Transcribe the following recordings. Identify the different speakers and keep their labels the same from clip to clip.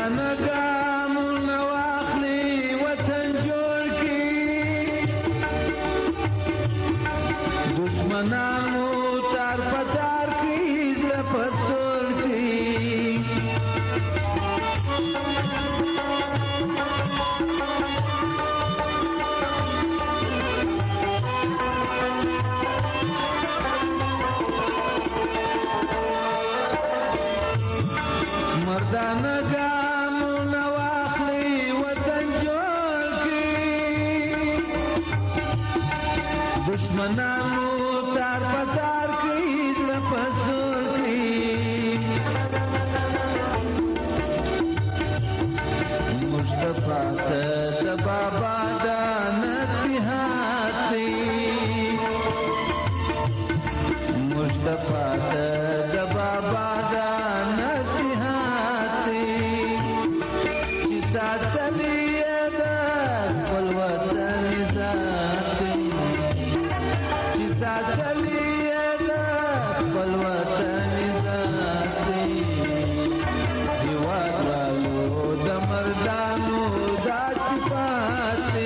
Speaker 1: مردانه ګامونه واخلي وطن جوړ کړي دشمنانو تار په تار کړي زړه په سور کړي مردانه ګامونه واخلي وطن جوړ کړي دشمنانو تار په تار کړي زړه په زور کړي مصطفی ته د بابا دا نصیحت دی مصطفی ته د بابا دا نصیحت دی چې ساتلی یې د خپل وطن عزت دی چې ساتلی یې د خپل وطن عزت دی هېواد والو د مردانو دا صفات دی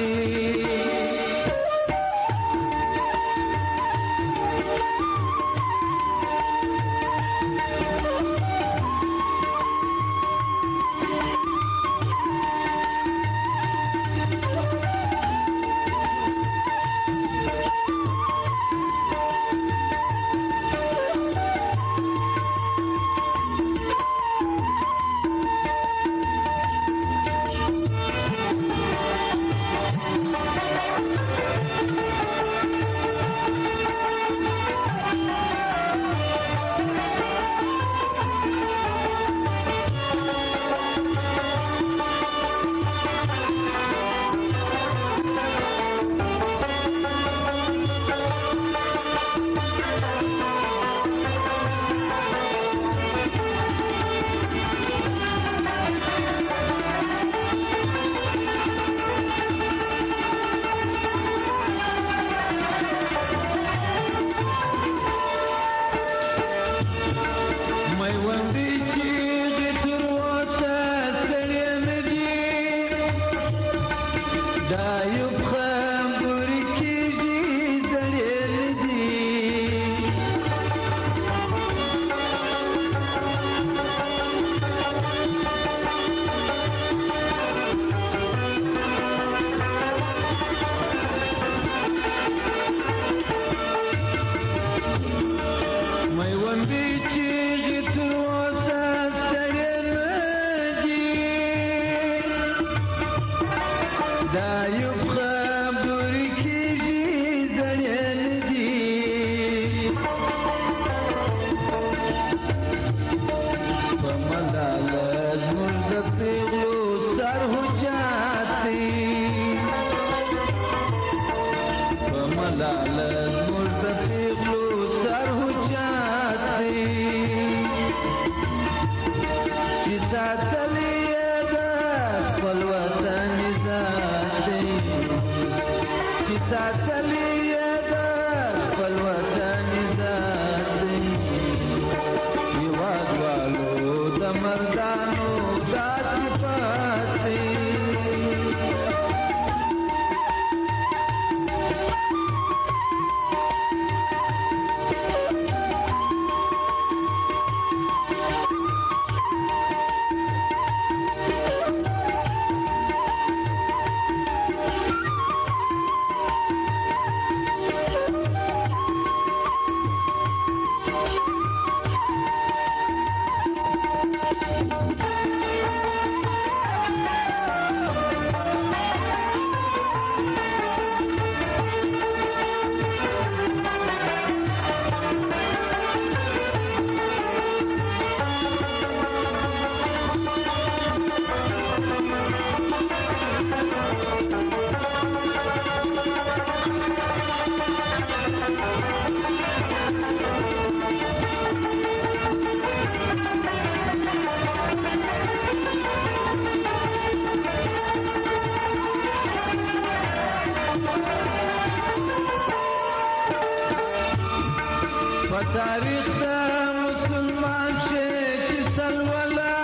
Speaker 2: تاریخ دا مسلمان شي چې سلولا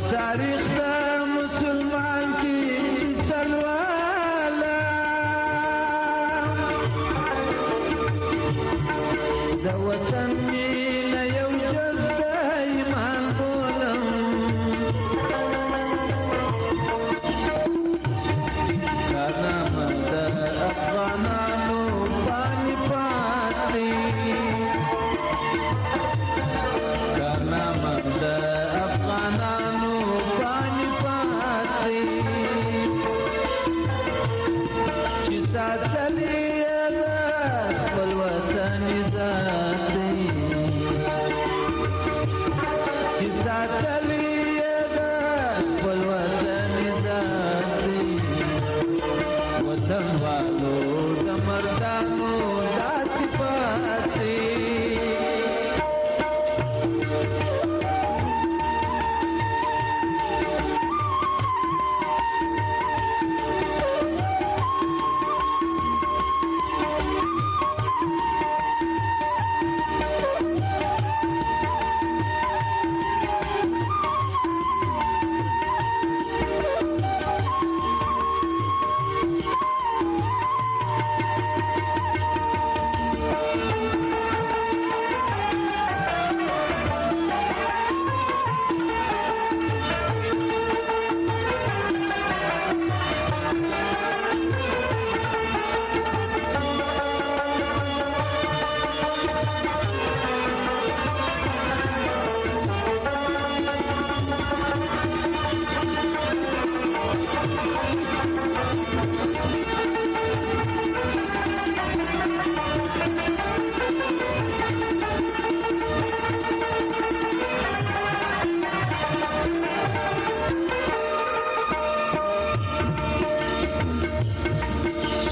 Speaker 1: تاریخ د مسلمان کې سلواله د وطن مینه یو جز د ایمان بولم کارنامه د افغانانو باندې پاتې کارنامه د افغانانو باندې پاتې چې ساتلې د خپل وطن عزت چې ساتلې د خپل وطن عزت وطن والو د مردانو داسې پاتې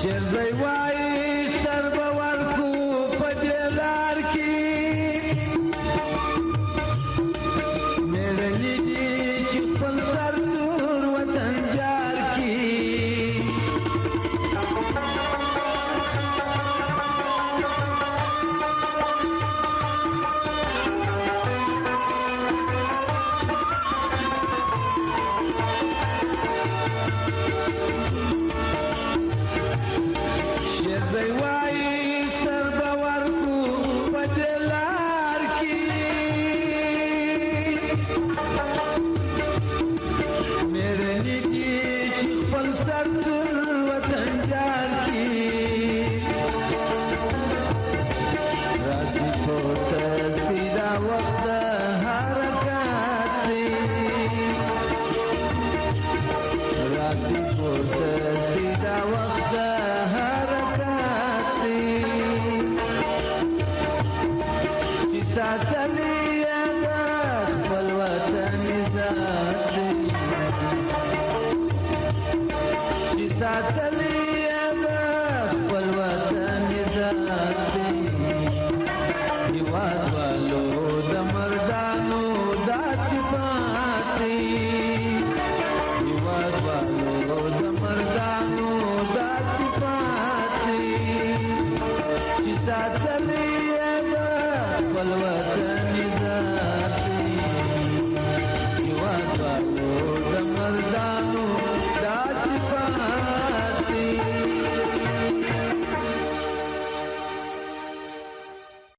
Speaker 1: شیرزی وای سر به ورکو په دې لار کې مېړني دي چې خپل سر تور وطن جار کې شیرزی وای سر به ورکو په دې لار کې مېړني دي چې خپل سر تور وطن جار کې راسي پورته سیدا وخت د حرکات دی راسي پورته سیدا وخت د حرکات دی چې ساتلې د خپل وطن عزت دی چې ساتلې د خپل وطن عزت دی هېواد والو د مردانو داسې پاتې هېواد والو د مردانو داسې پاتې چې ساتلې د خپل وطن عزت دی هېواد والو